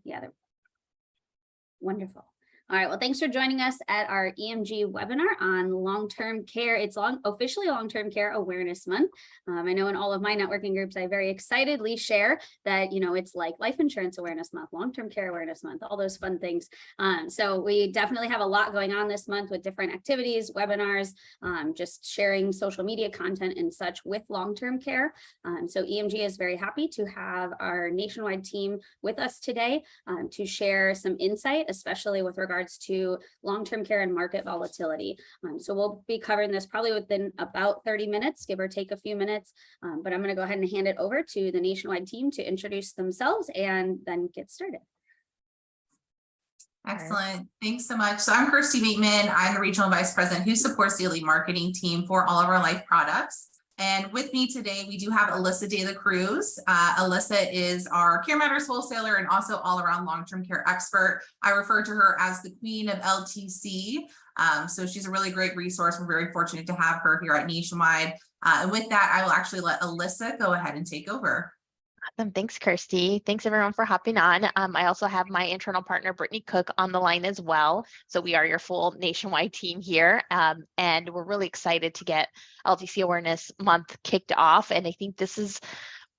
Yeah, wonderful. All right, well, thanks for joining us at our EMG webinar on long-term care. It's officially Long-Term Care Awareness Month. I know in all of my networking groups, I very excitedly share that, it's like Life Insurance Awareness Month, Long-Term Care Awareness Month, all those fun things. So we definitely have a lot going on this month with different activities, webinars, just sharing social media content and such with long-term care. So EMG is very happy to have our nationwide team with us today to share some insight, especially with regards to long-term care and market volatility. So we'll be covering this probably within about 30 minutes, give or take a few minutes. But I'm going to go ahead and hand it over to the nationwide team to introduce themselves and then get started. Excellent. Thanks so much. So I'm Kirsty Bateman. I'm the Regional Vice President who supports the elite marketing team for all of our life products. And with me today, we do have Alyssa De La Cruz. Alyssa is our Care Matters wholesaler and also all-around long-term care expert. I refer to her as the queen of LTC. So she's a really great resource. We're very fortunate to have her here at Nationwide. And with that, I will actually let Alyssa go ahead and take over. Awesome. Thanks, Kirsty. Thanks, everyone, for hopping on. I also have my internal partner, Brittany Cook, on the line as well. So we are your full nationwide team here. And we're really excited to get LTC Awareness Month kicked off. And I think this is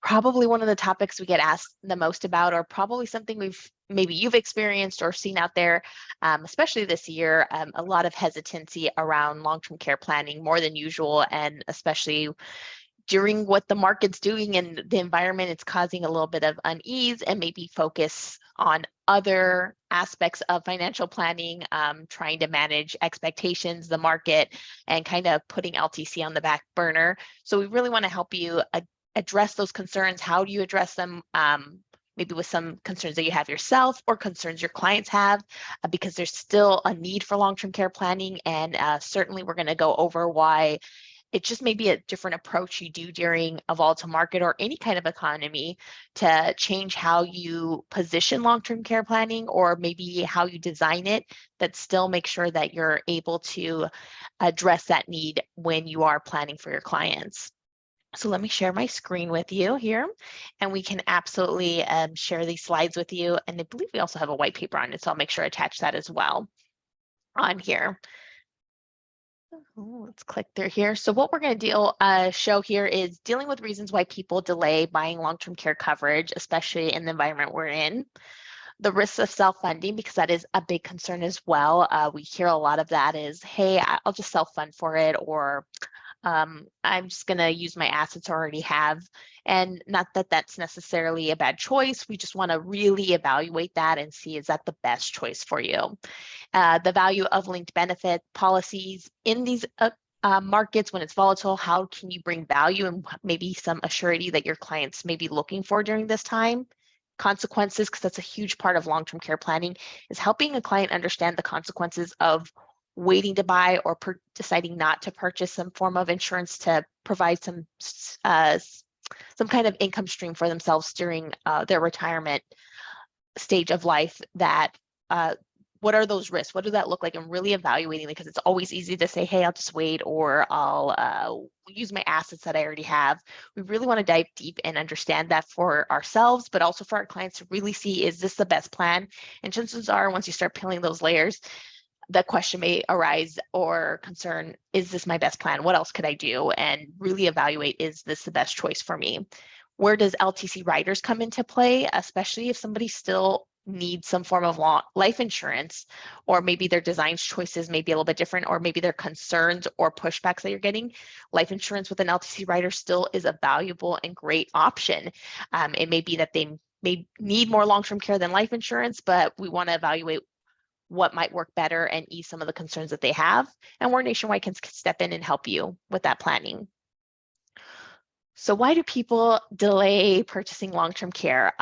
probably one of the topics we get asked the most about, or probably something maybe you've experienced or seen out there, especially this year, a lot of hesitancy around long-term care planning, more than usual, and especially during what the market's doing and the environment, it's causing a little bit of unease and maybe focus on other aspects of financial planning, trying to manage expectations, the market, and kind of putting LTC on the back burner. So we really want to help you address those concerns. How do you address them? Maybe with some concerns that you have yourself or concerns your clients have, because there's still a need for long-term care planning. And certainly we're going to go over why it just may be a different approach you do during a volatile market or any kind of economy to change how you position long-term care planning, or maybe how you design it that still make sure that you're able to address that need when you are planning for your clients. So let me share my screen with you here, and we can absolutely share these slides with you. And I believe we also have a white paper on it, so I'll make sure I attach that as well on here. Let's click through here. So what we're going to show here is dealing with reasons why people delay buying long-term care coverage, especially in the environment we're in. The risks of self-funding, because that is a big concern as well. We hear a lot of that is, hey, I'll just self-fund for it, or I'm just going to use my assets I already have. And not that that's necessarily a bad choice. We just want to really evaluate that and see, is that the best choice for you? The value of linked benefit policies in these markets when it's volatile, how can you bring value and maybe some assurity that your clients may be looking for during this time? Consequences, because that's a huge part of long-term care planning, is helping a client understand the consequences of waiting to buy or deciding not to purchase some form of insurance to provide some kind of income stream for themselves during their retirement stage of life. That what are those risks? What does that look like? And really evaluating, because it's always easy to say, hey, I'll just wait, or I'll use my assets that I already have. We really want to dive deep and understand that for ourselves, but also for our clients to really see, is this the best plan? And chances are, once you start peeling those layers, the question may arise or concern, is this my best plan? What else could I do? And really evaluate, is this the best choice for me? Where does LTC riders come into play, especially if somebody still needs some form of life insurance, or maybe their design choices may be a little bit different, or maybe their concerns or pushbacks that you're getting. Life insurance with an LTC rider still is a valuable and great option. It may be that they may need more long-term care than life insurance, but we want to evaluate what might work better and ease some of the concerns that they have. And where Nationwide can step in and help you with that planning. So why do people delay purchasing long-term care,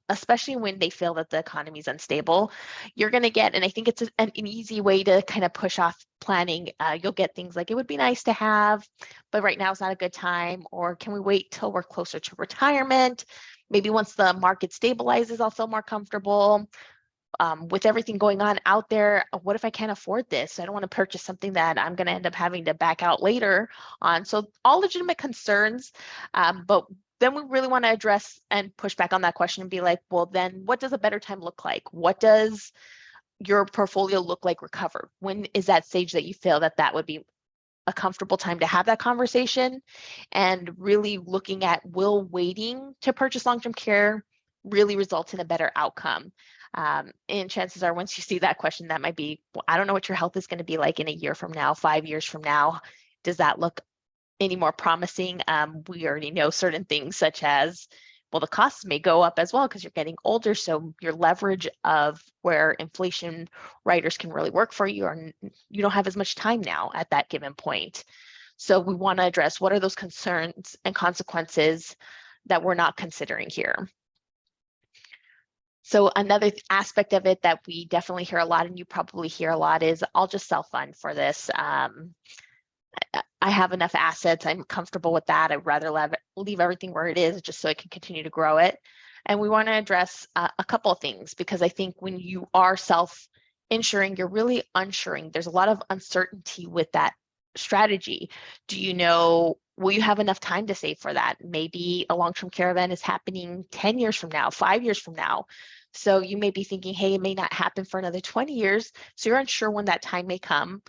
especially when they feel that the economy is unstable? You're going to get, and I think it's an easy way to kind of push off planning. You'll get things like, it would be nice to have, but right now is not a good time. Or can we wait till we're closer to retirement? Maybe once the market stabilizes, I'll feel more comfortable. With everything going on out there, what if I can't afford this? I don't want to purchase something that I'm going to end up having to back out later on. So all legitimate concerns, but then we really want to address and push back on that question and be like, well, then what does a better time look like? What does your portfolio look like recovered? When is that stage that you feel that that would be a comfortable time to have that conversation? And really looking at, will waiting to purchase long-term care really result in a better outcome? And chances are, once you see that question, that might be, well, I don't know what your health is going to be like in a year from now, 5 years from now. Does that look any more promising? We already know certain things such as, well, the costs may go up as well because you're getting older. So your leverage of where inflation riders can really work for you, or you don't have as much time now at that given point. So we want to address, what are those concerns and consequences that we're not considering here? So another aspect of it that we definitely hear a lot, and you probably hear a lot, is, I'll just self-fund for this. I have enough assets. I'm comfortable with that. I'd rather leave everything where it is just so I can continue to grow it. And we want to address a couple of things, because I think when you are self-insuring, you're really unsuring. There's a lot of uncertainty with that strategy. Do you know, will you have enough time to save for that? Maybe a long-term care event is happening 10 years from now, 5 years from now. So you may be thinking, hey, it may not happen for another 20 years. So you're unsure when that time may come.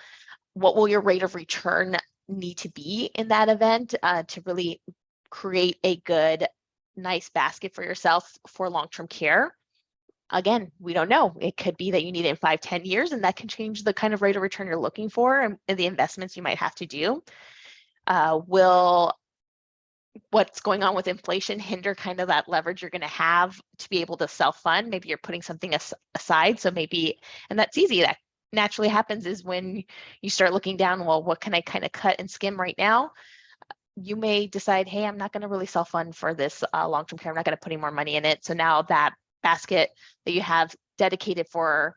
What will your rate of return need to be in that event to really create a good, nice basket for yourself for long-term care? Again, we don't know. It could be that you need it in 5, 10 years, and that can change the kind of rate of return you're looking for and the investments you might have to do. Will what's going on with inflation hinder kind of that leverage you're going to have to be able to self-fund? Maybe you're putting something aside. So maybe, and that's easy. That naturally happens is when you start looking down, well, what can I kind of cut and skim right now? You may decide, hey, I'm not going to really self-fund for this long-term care. I'm not going to put any more money in it. So now that basket that you have dedicated for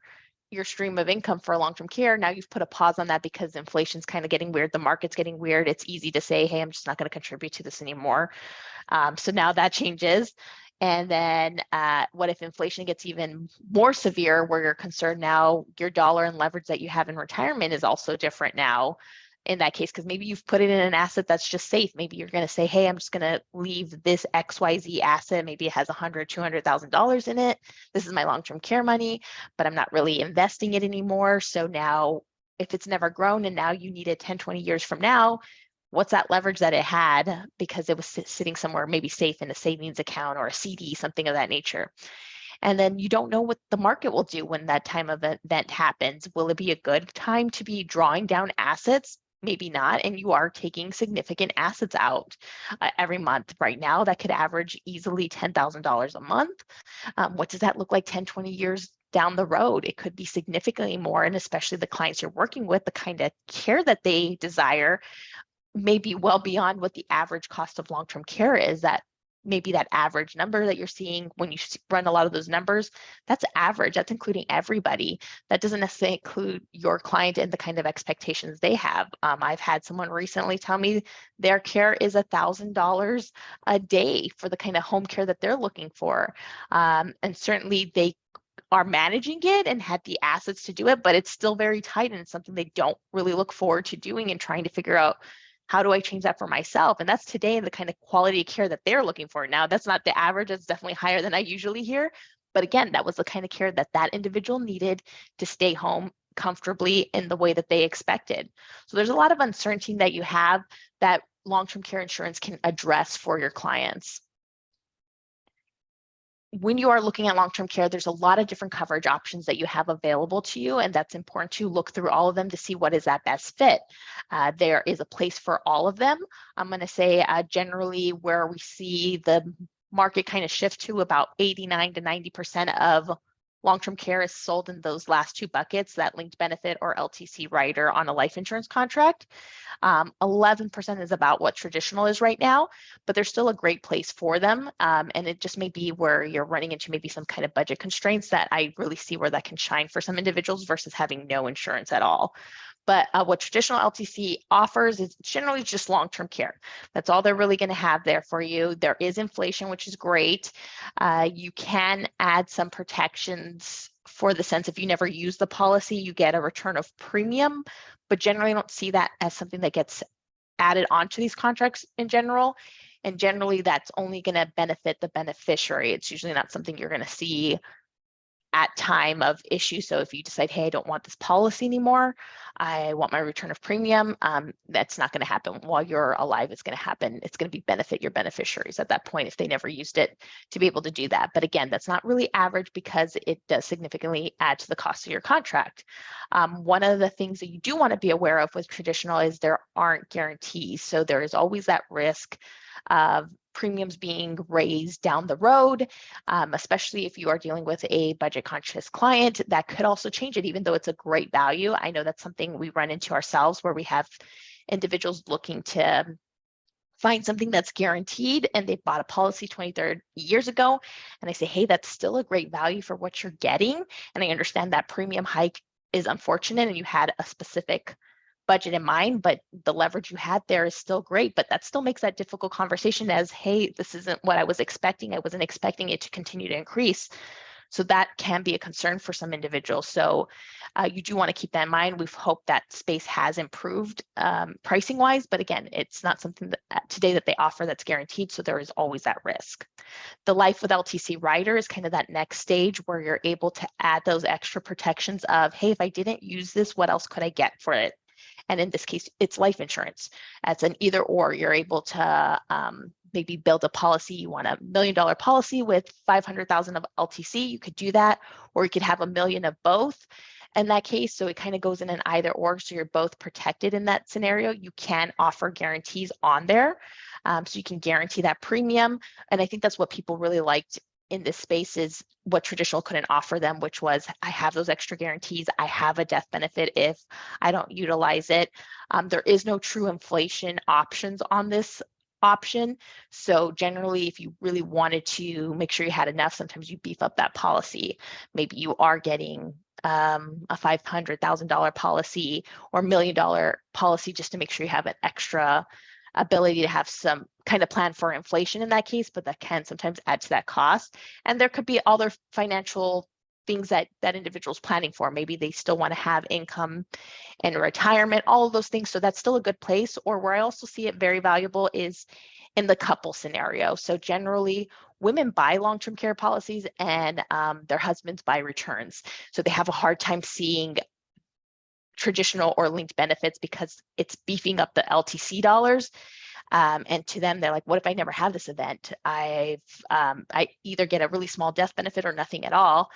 your stream of income for long-term care, now you've put a pause on that because inflation's kind of getting weird. The market's getting weird. It's easy to say, hey, I'm just not going to contribute to this anymore. So now that changes. And then what if inflation gets even more severe, where you're concerned now your dollar and leverage that you have in retirement is also different now in that case, because maybe you've put it in an asset that's just safe. Maybe you're going to say, hey, I'm just going to leave this XYZ asset. Maybe it has $100,000, $200,000 in it. This is my long-term care money, but I'm not really investing it anymore. So now if it's never grown and now you need it 10, 20 years from now, what's that leverage that it had because it was sitting somewhere maybe safe in a savings account or a CD, something of that nature. And then you don't know what the market will do when that time of event happens. Will it be a good time to be drawing down assets? Maybe not. And you are taking significant assets out every month. Right now, that could average easily $10,000 a month. What does that look like 10, 20 years down the road? It could be significantly more. And especially the clients you're working with, the kind of care that they desire may be well beyond what the average cost of long-term care is. That maybe that average number that you're seeing when you run a lot of those numbers, that's average. That's including everybody. That doesn't necessarily include your client and the kind of expectations they have. I've had someone recently tell me their care is $1,000 a day for the kind of home care that they're looking for. And certainly they are managing it and had the assets to do it, but it's still very tight and it's something they don't really look forward to doing and trying to figure out, how do I change that for myself? And that's today the kind of quality of care that they're looking for. Now, that's not the average. It's definitely higher than I usually hear. But again, that was the kind of care that that individual needed to stay home comfortably in the way that they expected. So there's a lot of uncertainty that you have that long-term care insurance can address for your clients. When you are looking at long-term care, there's a lot of different coverage options that you have available to you, and that's important to look through all of them to see what is that best fit. There is a place for all of them. I'm going to say generally where we see the market kind of shift to about 89 to 90% of long-term care is sold in those last two buckets, that linked benefit or LTC rider on a life insurance contract. 11% is about what traditional is right now, but there's still a great place for them. And it just may be where you're running into maybe some kind of budget constraints that I really see where that can shine for some individuals versus having no insurance at all. But what traditional LTC offers is generally just long-term care. That's all they're really going to have there for you. There is inflation, which is great. You can add some protections for the sense if you never use the policy, you get a return of premium, but generally I don't see that as something that gets added onto these contracts in general. And generally that's only going to benefit the beneficiary. It's usually not something you're going to see at time of issue. So if you decide, hey, I don't want this policy anymore, I want my return of premium, that's not going to happen while you're alive. It's going to happen. It's going to be benefit your beneficiaries at that point if they never used it to be able to do that. But again, that's not really average because it does significantly add to the cost of your contract. One of the things that you do want to be aware of with traditional is there aren't guarantees. So there is always that risk of premiums being raised down the road, especially if you are dealing with a budget conscious client. That could also change it, even though it's a great value. I know that's something we run into ourselves where we have individuals looking to find something that's guaranteed and they bought a policy 20, 30 years ago. And I say, hey, that's still a great value for what you're getting. And I understand that premium hike is unfortunate and you had a specific budget in mind, but the leverage you had there is still great. But that still makes that difficult conversation as, hey, this isn't what I was expecting. I wasn't expecting it to continue to increase. So that can be a concern for some individuals. So you do want to keep that in mind. We've hoped that space has improved pricing wise, but again, it's not something that today that they offer that's guaranteed. So there is always that risk. The life with LTC rider is kind of that next stage where you're able to add those extra protections of, hey, if I didn't use this, what else could I get for it? And in this case, it's life insurance. It's an either or. You're able to maybe build a policy. You want $1 million policy with 500,000 of LTC. You could do that, or you could have $1 million of both in that case. So it kind of goes in an either or. So you're both protected in that scenario. You can offer guarantees on there. So you can guarantee that premium. And I think that's what people really liked in this space is what traditional couldn't offer them, which was I have those extra guarantees. I have a death benefit if I don't utilize it. There is no true inflation options on this option. So generally, if you really wanted to make sure you had enough, sometimes you beef up that policy. Maybe you are getting a $500,000 policy or $1 million policy just to make sure you have an extra ability to have some kind of plan for inflation in that case, but that can sometimes add to that cost. And there could be other financial things that individual's planning for. Maybe they still want to have income and retirement, all of those things. So that's still a good place. Or where I also see it very valuable is in the couple scenario. So generally, women buy long-term care policies and their husbands buy returns. So they have a hard time seeing traditional or linked benefits because it's beefing up the LTC dollars. And to them, they're like, what if I never have this event? I either get a really small death benefit or nothing at all.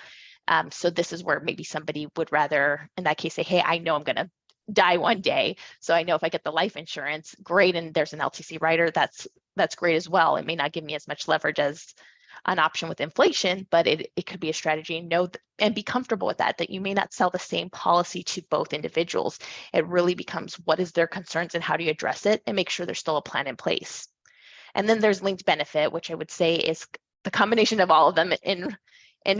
So this is where maybe somebody would rather, in that case, say, hey, I know I'm going to die one day. So I know if I get the life insurance, great. And there's an LTC rider, that's great as well. It may not give me as much leverage as an option with inflation, but it could be a strategy and be comfortable with that you may not sell the same policy to both individuals. It really becomes what is their concerns and how do you address it and make sure there's still a plan in place. And then there's linked benefit, which I would say is the combination of all of them in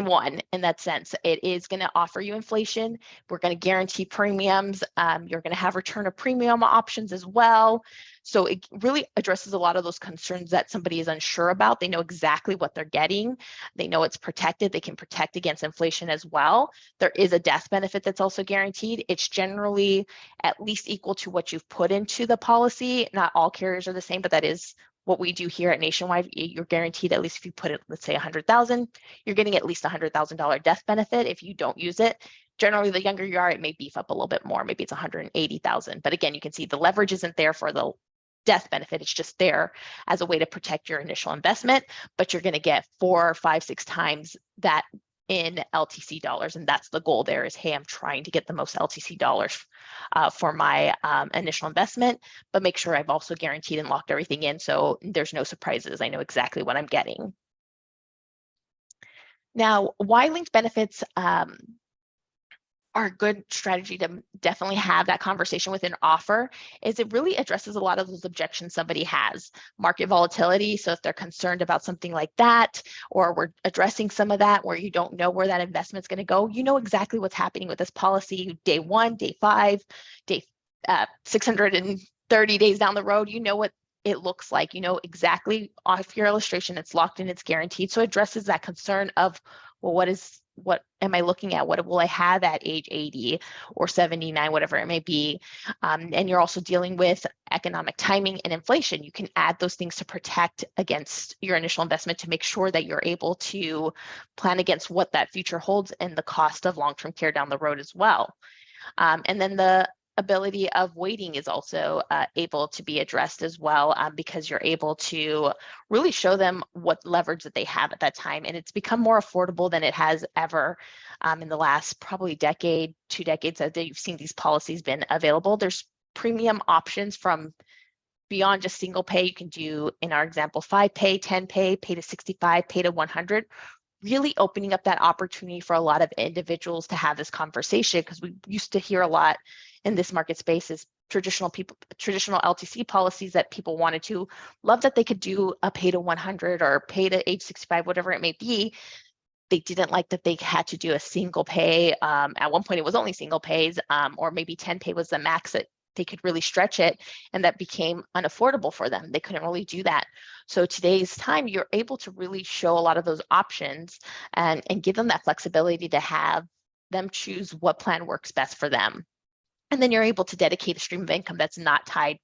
one. In that sense, it is going to offer you inflation. We're going to guarantee premiums. You're going to have return of premium options as well. So it really addresses a lot of those concerns that somebody is unsure about. They know exactly what they're getting. They know it's protected. They can protect against inflation as well. There is a death benefit that's also guaranteed. It's generally at least equal to what you've put into the policy. Not all carriers are the same, but that is what we do here at Nationwide. You're guaranteed, at least if you put it, let's say 100,000, you're getting at least $100,000 death benefit if you don't use it. Generally, the younger you are, it may beef up a little bit more. Maybe it's 180,000. But again, you can see the leverage isn't there for the death benefit. It's just there as a way to protect your initial investment, but you're going to get 4, 5, 6 times that in LTC dollars. And that's the goal there is, hey, I'm trying to get the most LTC dollars for my initial investment, but make sure I've also guaranteed and locked everything in. So there's no surprises. I know exactly what I'm getting. Now, why linked benefits are a good strategy to definitely have that conversation with an offer is it really addresses a lot of those objections somebody has. Market volatility. So if they're concerned about something like that, or we're addressing some of that where you don't know where that investment's going to go, you know exactly what's happening with this policy day 1, day 5, day 630 days down the road. You know what it looks like, you know exactly off your illustration, it's locked in, it's guaranteed. So it addresses that concern of, well, what is what am I looking at? What will I have at age 80 or 79, whatever it may be? And you're also dealing with economic timing and inflation. You can add those things to protect against your initial investment to make sure that you're able to plan against what that future holds and the cost of long-term care down the road as well. And then the ability of waiting is also able to be addressed as well, because you're able to really show them what leverage that they have at that time. And it's become more affordable than it has ever in the last probably decade, 2 decades that you've seen these policies been available. There's premium options from beyond just single pay. You can do, in our example, 5 pay, 10 pay, pay to 65, pay to 100. Really opening up that opportunity for a lot of individuals to have this conversation, because we used to hear a lot in this market space is traditional LTC policies that people wanted to love that they could do a pay to 100 or pay to age 65, whatever it may be. They didn't like that they had to do a single pay. At one point, it was only single pays, or maybe 10 pay was the max that they could really stretch it, and that became unaffordable for them. They couldn't really do that. So today's time, you're able to really show a lot of those options and give them that flexibility to have them choose what plan works best for them. And then you're able to dedicate a stream of income that's not tied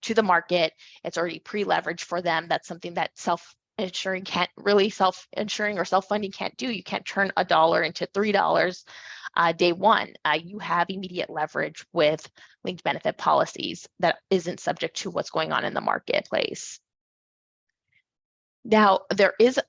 to the market. It's already pre-leveraged for them. That's something that self-insuring or self-funding can't do. You can't turn $1 into $3 day one. You have immediate leverage with linked benefit policies that isn't subject to what's going on in the marketplace. Now, there is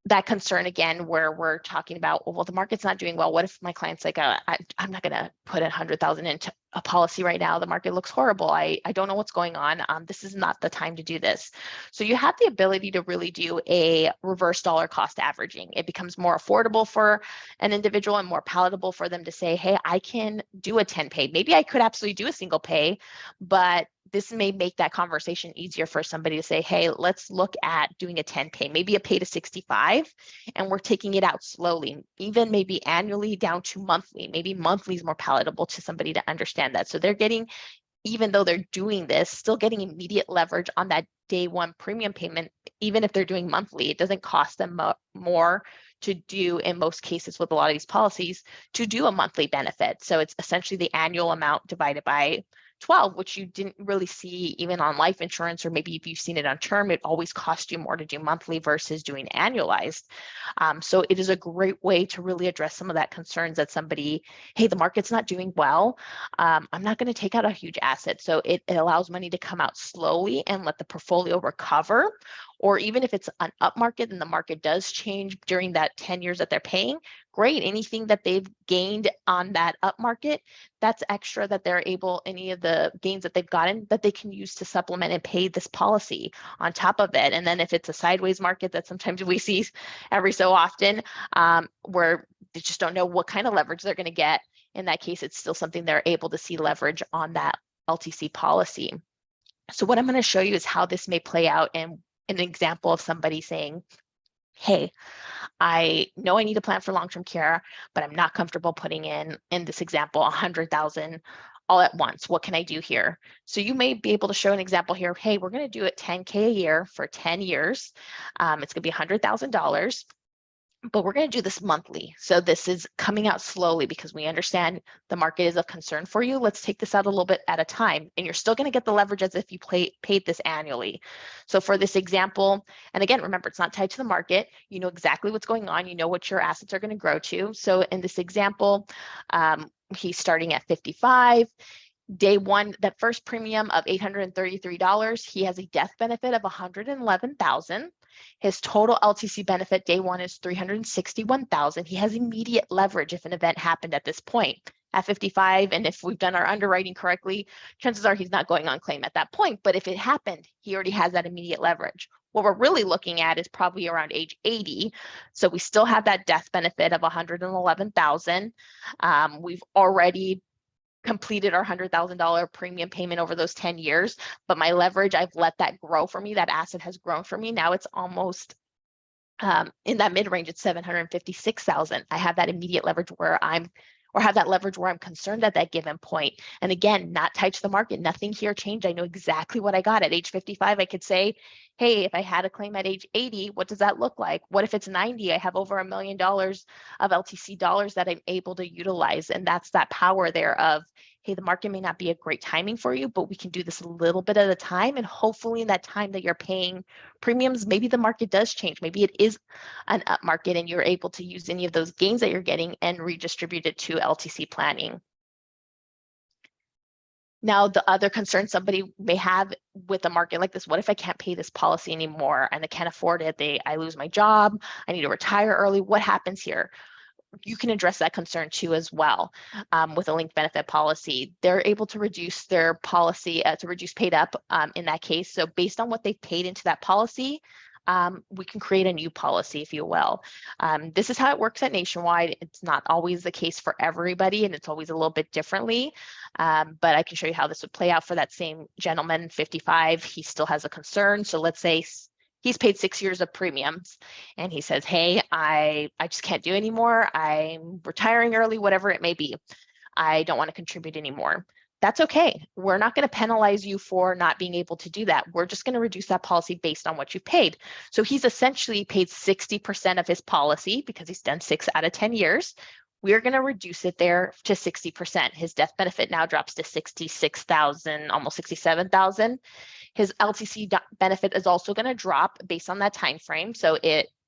that concern again, where we're talking about, well, the market's not doing well. What if my client's like, I'm not going to put 100,000 into a policy right now. The market looks horrible. I don't know what's going on. This is not the time to do this. So you have the ability to really do a reverse dollar cost averaging. It becomes more affordable for an individual and more palatable for them to say, hey, I can do a 10 pay. Maybe I could absolutely do a single pay, but this may make that conversation easier for somebody to say, hey, let's look at doing a 10 pay, maybe a pay to 65, and we're taking it out slowly, even maybe annually down to monthly. Maybe monthly is more palatable to somebody to understand that. So they're getting, even though they're doing this, still getting immediate leverage on that day one premium payment. Even if they're doing monthly, it doesn't cost them more to do, in most cases with a lot of these policies, to do a monthly benefit. So it's essentially the annual amount divided by 12, which you didn't really see even on life insurance, or maybe if you've seen it on term, it always costs you more to do monthly versus doing annualized. So it is a great way to really address some of that concerns that somebody, hey, the market's not doing well. I'm not going to take out a huge asset. So it allows money to come out slowly and let the portfolio recover. Or even if it's an up market and the market does change during that 10 years that they're paying, great. Anything that they've gained on that up market, that's extra that they're able, any of the gains that they've gotten, that they can use to supplement and pay this policy on top of it. And then if it's a sideways market that sometimes we see every so often, where they just don't know what kind of leverage they're going to get, in that case, it's still something they're able to see leverage on that LTC policy. So what I'm going to show you is how this may play out in an example of somebody saying, hey, I know I need a plan for long-term care, but I'm not comfortable putting in this example, 100,000 all at once. What can I do here? So you may be able to show an example here. Hey, we're going to do it 10K a year for 10 years. It's going to be $100,000. But we're going to do this monthly. So this is coming out slowly because we understand the market is of concern for you. Let's take this out a little bit at a time. And you're still going to get the leverage as if you paid this annually. So for this example, and again, remember, it's not tied to the market. You know exactly what's going on. You know what your assets are going to grow to. So in this example, he's starting at 55. Day one, that first premium of $833, he has a death benefit of $111,000. His total LTC benefit day one is $361,000. He has immediate leverage if an event happened at this point. At 55, and if we've done our underwriting correctly, chances are he's not going on claim at that point. But if it happened, he already has that immediate leverage. What we're really looking at is probably around age 80. So we still have that death benefit of $111,000. We've already completed our $100,000 premium payment over those 10 years, but my leverage, I've let that grow for me. That asset has grown for me. Now it's almost in that mid-range, it's $756,000. I have that immediate leverage where I'm concerned at that given point. And again, not tied to the market, nothing here changed. I know exactly what I got at age 55. I could say, hey, if I had a claim at age 80, what does that look like? What if it's 90? I have over $1 million of LTC dollars that I'm able to utilize. And that's that power there of, hey, the market may not be a great timing for you, but we can do this a little bit at a time. And hopefully in that time that you're paying premiums, maybe the market does change. Maybe it is an up market and you're able to use any of those gains that you're getting and redistribute it to LTC planning. Now, the other concern somebody may have with a market like this, what if I can't pay this policy anymore and I can't afford it? I lose my job, I need to retire early. What happens here? You can address that concern too as well with a linked benefit policy. They're able to reduce their policy to reduce paid up in that case. So based on what they've paid into that policy, we can create a new policy, if you will. This is how it works at Nationwide. It's not always the case for everybody, and it's always a little bit differently. But I can show you how this would play out for that same gentleman, 55. He still has a concern. So let's say he's paid 6 years of premiums and he says, hey, I just can't do anymore. I'm retiring early, whatever it may be. I don't want to contribute anymore. That's okay. We're not going to penalize you for not being able to do that. We're just going to reduce that policy based on what you've paid. So he's essentially paid 60% of his policy because he's done 6 out of 10 years. We're going to reduce it there to 60%. His death benefit now drops to 66,000, almost 67,000. His LTC benefit is also going to drop based on that time frame. So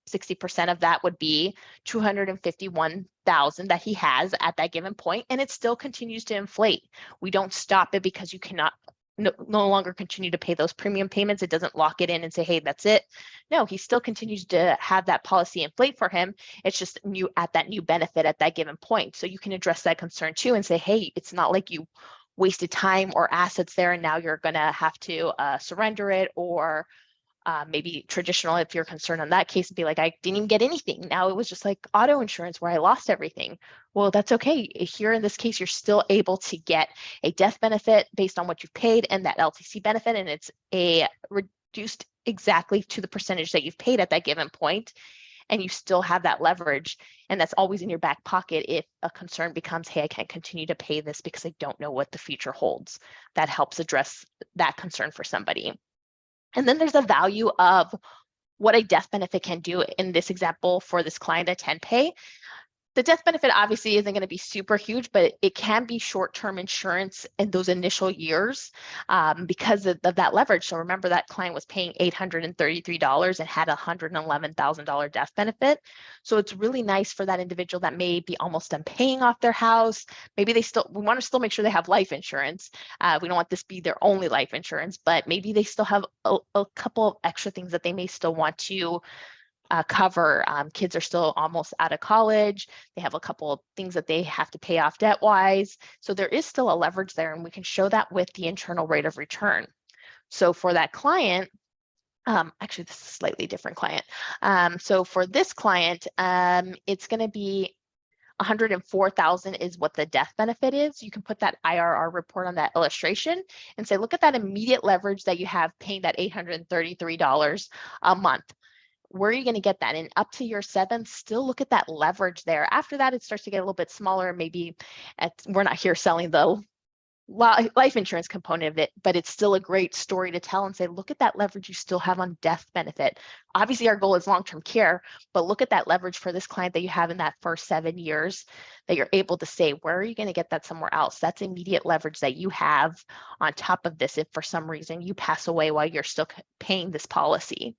60% of that would be 251,000 that he has at that given point, and it still continues to inflate. We don't stop it because you cannot no longer continue to pay those premium payments. It doesn't lock it in and say, hey, that's it. No, he still continues to have that policy inflate for him. It's just new at that new benefit at that given point. So you can address that concern too and say, hey, it's not like you wasted time or assets there and now you're going to have to surrender it, or maybe traditional, if you're concerned on that case, be like, I didn't even get anything. Now it was just like auto insurance where I lost everything. Well, that's okay. Here in this case, you're still able to get a death benefit based on what you've paid and that LTC benefit, and it's a reduced exactly to the percentage that you've paid at that given point, and you still have that leverage. And that's always in your back pocket if a concern becomes, hey, I can't continue to pay this because I don't know what the future holds. That helps address that concern for somebody. And then there's a value of what a death benefit can do. In this example for this client at 10 pay, the death benefit obviously isn't going to be super huge, but it can be short-term insurance in those initial years because of that leverage. So remember that client was paying $833 and had a $111,000 death benefit. So it's really nice for that individual that may be almost done paying off their house. Maybe we want to still make sure they have life insurance. We don't want this to be their only life insurance, but maybe they still have a couple of extra things that they may still want to cover. Kids are still almost out of college. They have a couple of things that they have to pay off debt wise. So there is still a leverage there, and we can show that with the internal rate of return. So for that client, actually this is a slightly different client. So for this client, it's going to be 104,000 is what the death benefit is. You can put that IRR report on that illustration and say, look at that immediate leverage that you have paying that $833 a month. Where are you going to get that? And up to year 7, still look at that leverage there. After that, it starts to get a little bit smaller. Maybe we're not here selling the life insurance component of it, but it's still a great story to tell and say, look at that leverage you still have on death benefit. Obviously, our goal is long-term care, but look at that leverage for this client that you have in that first 7 years that you're able to say, where are you going to get that somewhere else? That's immediate leverage that you have on top of this if for some reason you pass away while you're still paying this policy.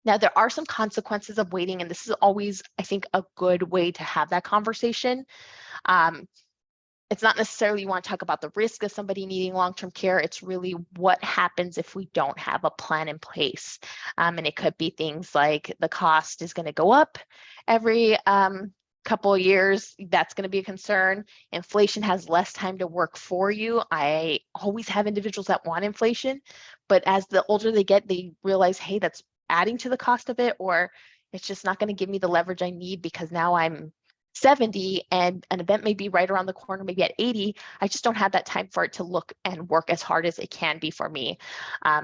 Now, there are some consequences of waiting, and this is always, I think, a good way to have that conversation. It's not necessarily you want to talk about the risk of somebody needing long-term care. It's really what happens if we don't have a plan in place. And it could be things like the cost is going to go up every couple of years. That's going to be a concern. Inflation has less time to work for you. I always have individuals that want inflation, but as the older they get, they realize, hey, that's adding to the cost of it, or it's just not going to give me the leverage I need because now I'm 70 and an event may be right around the corner, maybe at 80. I just don't have that time for it to look and work as hard as it can be for me.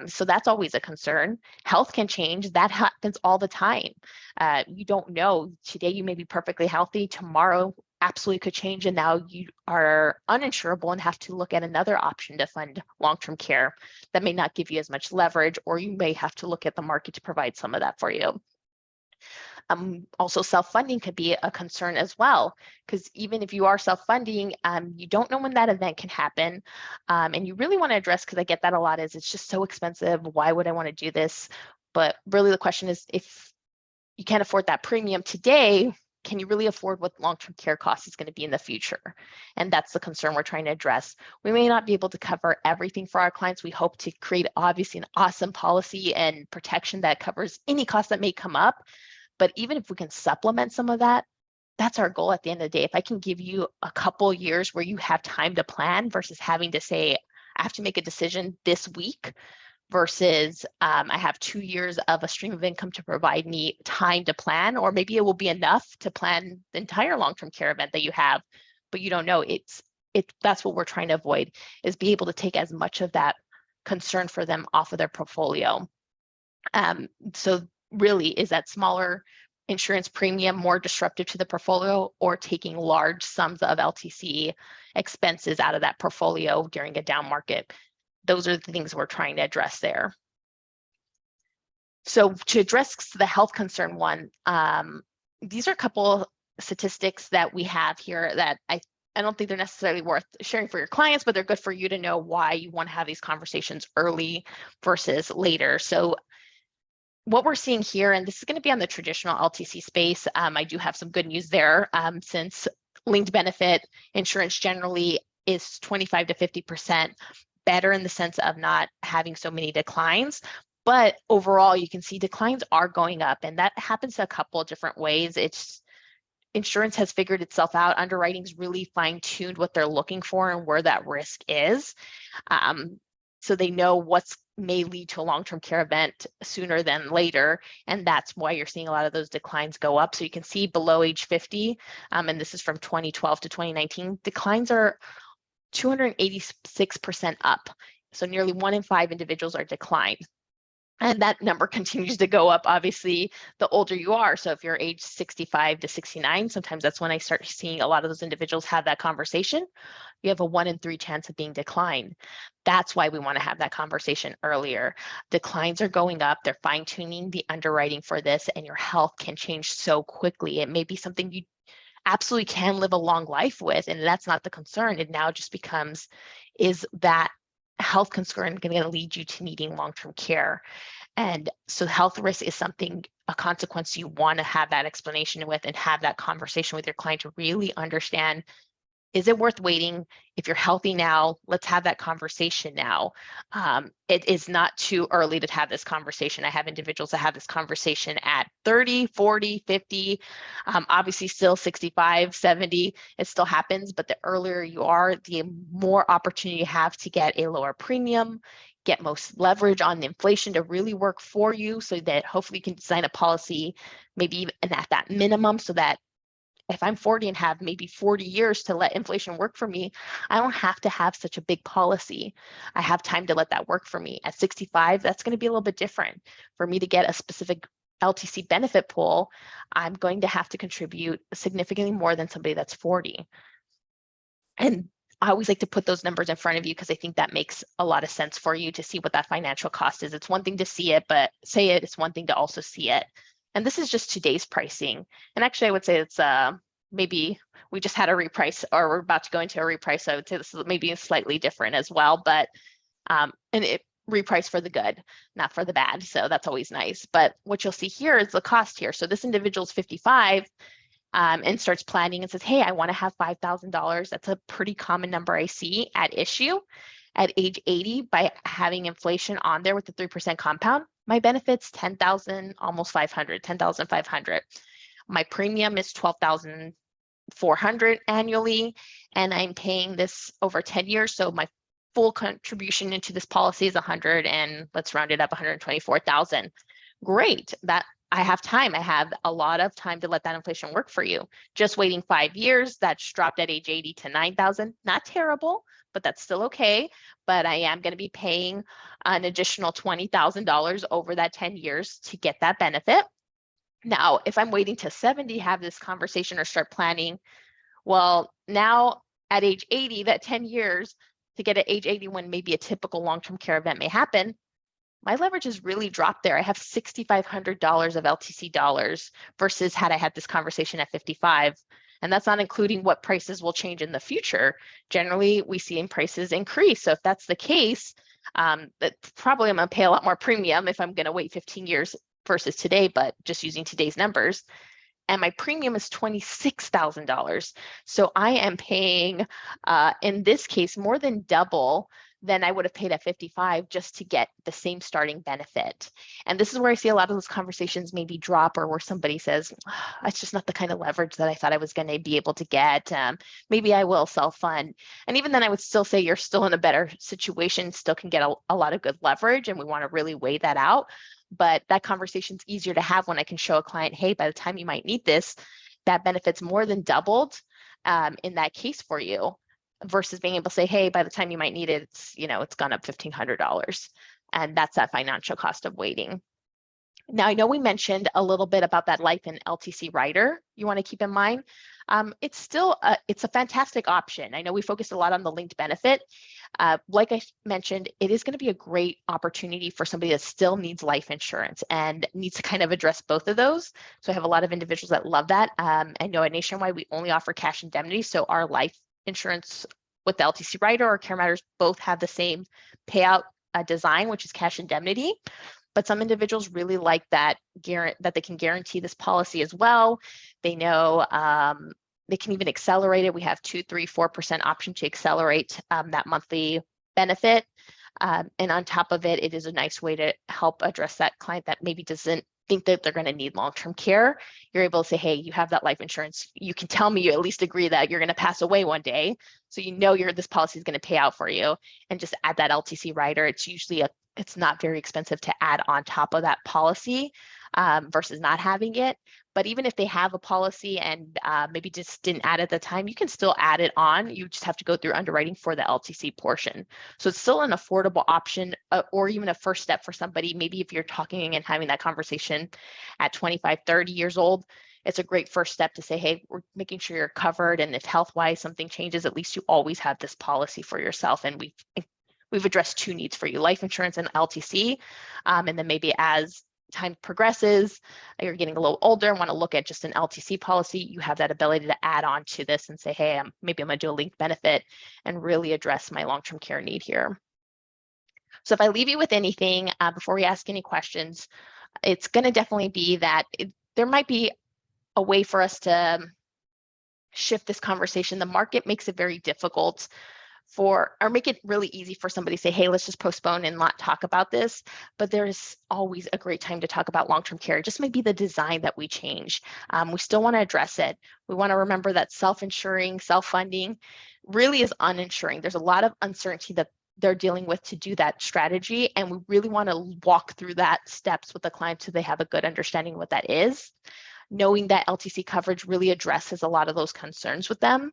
So that's always a concern. Health can change. That happens all the time. You don't know. Today you may be perfectly healthy. Tomorrow absolutely could change, and now you are uninsurable and have to look at another option to fund long-term care that may not give you as much leverage, or you may have to look at the market to provide some of that for you. Also, self-funding could be a concern as well, because even if you are self-funding, you don't know when that event can happen. And you really want to address, because I get that a lot, is it's just so expensive. Why would I want to do this? But really the question is, if you can't afford that premium today, can you really afford what long-term care cost is going to be in the future? And that's the concern we're trying to address. We may not be able to cover everything for our clients. We hope to create obviously an awesome policy and protection that covers any cost that may come up. But even if we can supplement some of that, that's our goal at the end of the day. If I can give you a couple years where you have time to plan versus having to say, I have to make a decision this week, versus I have 2 years of a stream of income to provide me time to plan, or maybe it will be enough to plan the entire long-term care event that you have, but you don't know. That's what we're trying to avoid, is be able to take as much of that concern for them off of their portfolio. So really, is that smaller insurance premium more disruptive to the portfolio, or taking large sums of LTC expenses out of that portfolio during a down market? Those are the things we're trying to address there. So to address the health concern one, these are a couple statistics that we have here that I don't think they're necessarily worth sharing for your clients, but they're good for you to know why you want to have these conversations early versus later. So what we're seeing here, and this is going to be on the traditional LTC space, I do have some good news there, since linked benefit insurance generally is 25 to 50% better in the sense of not having so many declines. But overall, you can see declines are going up, and that happens a couple of different ways. Insurance has figured itself out. Underwriting's really fine-tuned what they're looking for and where that risk is. So they know what's may lead to a long-term care event sooner than later, and that's why you're seeing a lot of those declines go up. So you can see below age 50, and this is from 2012 to 2019, declines are 286% up. So nearly 1 in 5 individuals are declined. And that number continues to go up, obviously, the older you are. So if you're age 65 to 69, sometimes that's when I start seeing a lot of those individuals have that conversation. You have a 1 in 3 chance of being declined. That's why we want to have that conversation earlier. Declines are going up. They're fine-tuning the underwriting for this, and your health can change so quickly. It may be something you absolutely can live a long life with, and that's not the concern. It now just becomes, is that health concern going to lead you to needing long-term care? And so health risk is something, a consequence you want to have that explanation with and have that conversation with your client to really understand, is it worth waiting? If you're healthy now, let's have that conversation now. It is not too early to have this conversation. I have individuals that have this conversation at 30, 40, 50, obviously still 65, 70, it still happens, but the earlier you are, the more opportunity you have to get a lower premium, get most leverage on the inflation to really work for you, so that hopefully you can design a policy maybe even at that minimum, so that if I'm 40 and have maybe 40 years to let inflation work for me, I don't have to have such a big policy. I have time to let that work for me. At 65, that's going to be a little bit different. For me to get a specific LTC benefit pool, I'm going to have to contribute significantly more than somebody that's 40. And I always like to put those numbers in front of you, because I think that makes a lot of sense for you to see what that financial cost is. It's one thing to see it, but say it, it's one thing to also see it. And this is just today's pricing. And actually, I would say it's maybe we just had a reprice, or we're about to go into a reprice. So I would say this is maybe slightly different as well, but and it reprice for the good, not for the bad. So that's always nice. But what you'll see here is the cost here. So this individual's 55 and starts planning and says, hey, I want to have $5,000. That's a pretty common number I see at issue. At age 80, by having inflation on there with the 3% compound, my benefit's $10,000, almost $500, $10,500. My premium is $12,400 annually, and I'm paying this over 10 years. So my full contribution into this policy is 100, and let's round it up, 124,000. Great, that I have time. I have a lot of time to let that inflation work for you. Just waiting 5 years, that's dropped at age 80 to 9,000. Not terrible, but that's still okay. But I am going to be paying an additional $20,000 over that 10 years to get that benefit. Now, if I'm waiting to 70 to have this conversation or start planning, Well, now at age 80, that 10 years to get at age 80 when maybe a typical long-term care event may happen, my leverage has really dropped there. I have $6,500 of LTC dollars versus had I had this conversation at 55. And that's not including what prices will change in the future. Generally, we see prices increase. So if that's the case, that probably I'm going to pay a lot more premium if I'm going to wait 15 years versus today, but just using today's numbers. And my premium is $26,000. So I am paying, in this case, more than double than I would have paid at 55 just to get the same starting benefit. And this is where I see a lot of those conversations maybe drop, or where somebody says, it's just not the kind of leverage that I thought I was going to be able to get. Maybe I will self-fund. And even then I would still say you're still in a better situation, still can get a lot of good leverage, and we want to really weigh that out. But that conversation's easier to have when I can show a client, hey, by the time you might need this, that benefit's more than doubled in that case for you, versus being able to say, hey, by the time you might need it, it's gone up $1,500. And that's that financial cost of waiting. Now, I know we mentioned a little bit about that life and LTC rider you want to keep in mind. It's still it's a fantastic option. I know we focused a lot on the linked benefit. Like I mentioned, it is going to be a great opportunity for somebody that still needs life insurance and needs to kind of address both of those. So I have a lot of individuals that love that. I know at Nationwide, we only offer cash indemnity. So our life insurance with the LTC rider or Care Matters both have the same payout design, which is cash indemnity. But some individuals really like that they can guarantee this policy as well. They know they can even accelerate it. We have 2, 3, 4% option to accelerate that monthly benefit. And on top of it, it is a nice way to help address that client that maybe doesn't think that they're going to need long-term care. You're able to say, hey, you have that life insurance. You can tell me, you at least agree that you're going to pass away one day. So this policy is going to pay out for you, and just add that LTC rider. It's usually it's not very expensive to add on top of that policy versus not having it. But even if they have a policy and maybe just didn't add at the time, you can still add it on. You just have to go through underwriting for the LTC portion. So it's still an affordable option, or even a first step for somebody. Maybe if you're talking and having that conversation at 25, 30 years old, it's a great first step to say, hey, we're making sure you're covered. And if health-wise something changes, at least you always have this policy for yourself. And we've addressed 2 needs for you, life insurance and LTC. And then maybe as time progresses, you're getting a little older and want to look at just an LTC policy, you have that ability to add on to this and say, hey, maybe I'm going to do a linked benefit and really address my long-term care need here. So if I leave you with anything before we ask any questions, it's going to definitely be that there might be a way for us to shift this conversation. The market makes it very difficult or make it really easy for somebody to say, hey, let's just postpone and not talk about this. But there's always a great time to talk about long-term care. It just may be the design that we change. We still want to address it. We want to remember that self-insuring, self-funding really is uninsuring. There's a lot of uncertainty that they're dealing with to do that strategy. And we really want to walk through that steps with the client so they have a good understanding of what that is. Knowing that LTC coverage really addresses a lot of those concerns with them.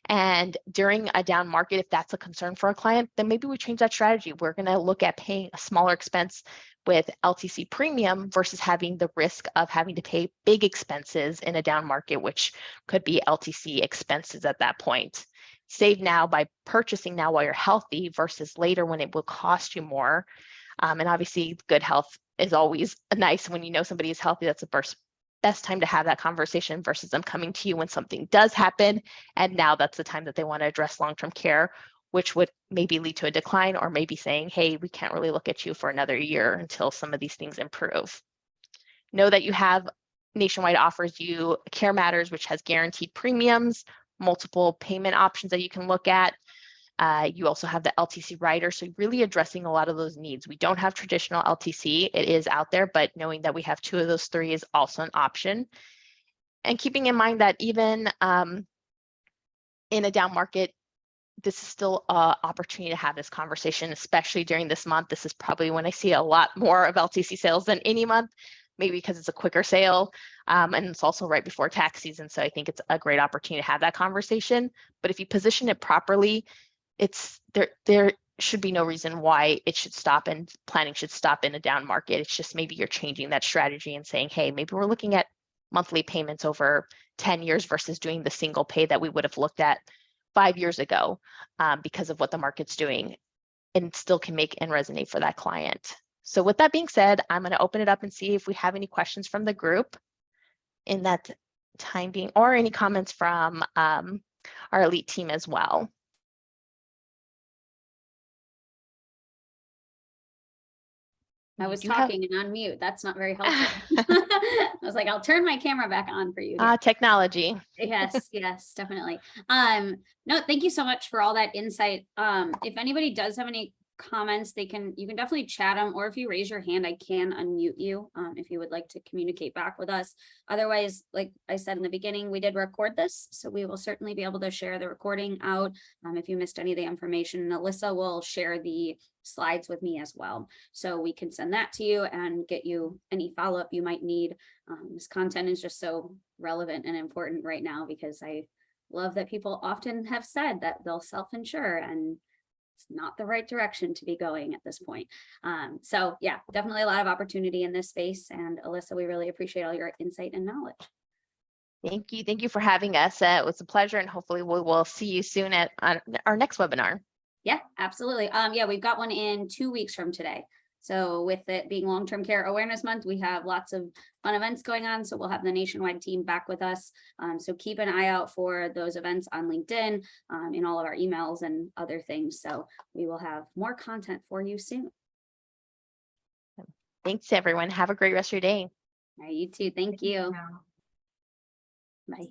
And during a down market, if that's a concern for a client, then maybe we change that strategy. We're going to look at paying a smaller expense with LTC premium versus having the risk of having to pay big expenses in a down market, which could be LTC expenses at that point. Save now by purchasing now while you're healthy versus later when it will cost you more. And obviously, good health is always nice. When you know somebody is healthy, that's the best time to have that conversation versus them coming to you when something does happen. And now that's the time that they want to address long-term care, which would maybe lead to a decline, or maybe saying, hey, we can't really look at you for another year until some of these things improve. Know that you have Nationwide offers you Care Matters, which has guaranteed premiums, multiple payment options that you can look at. You also have the LTC rider, so really addressing a lot of those needs. We don't have traditional LTC. It is out there, but knowing that we have 2 of those 3 is also an option. And keeping in mind that even in a down market, this is still an opportunity to have this conversation, especially during this month. This is probably when I see a lot more of LTC sales than any month, maybe because it's a quicker sale. And it's also right before tax season. So I think it's a great opportunity to have that conversation. But if you position it properly, there should be no reason why it should stop and planning should stop in a down market. It's just maybe you're changing that strategy and saying, hey, maybe we're looking at monthly payments over 10 years versus doing the single pay that we would have looked at 5 years ago because of what the market's doing, and still can make and resonate for that client. So with that being said, I'm going to open it up and see if we have any questions from the group in that time being, or any comments from our elite team as well. I was talking and on mute. That's not very helpful. I was like, I'll turn my camera back on for you. Technology. Yes, yes, definitely. No, thank you so much for all that insight. If anybody does have any comments, you can definitely chat them, or if you raise your hand, I can unmute you if you would like to communicate back with us. Otherwise, like I said in the beginning, we did record this, so we will certainly be able to share the recording out. If you missed any of the information, Alyssa will share the slides with me as well, so we can send that to you and get you any follow-up you might need. This content is just so relevant and important right now, because I love that people often have said that they'll self-insure, and it's not the right direction to be going at this point. So yeah, definitely a lot of opportunity in this space. And Alyssa, we really appreciate all your insight and knowledge. Thank you. Thank you for having us. It was a pleasure, and hopefully we will see you soon at our next webinar. Yeah, absolutely. Yeah, we've got one in 2 weeks from today. So with it being Long-Term Care Awareness Month, we have lots of fun events going on. So we'll have the Nationwide team back with us. So keep an eye out for those events on LinkedIn, in all of our emails and other things. So we will have more content for you soon. Thanks, everyone. Have a great rest of your day. All right, you too. Thank you. Bye.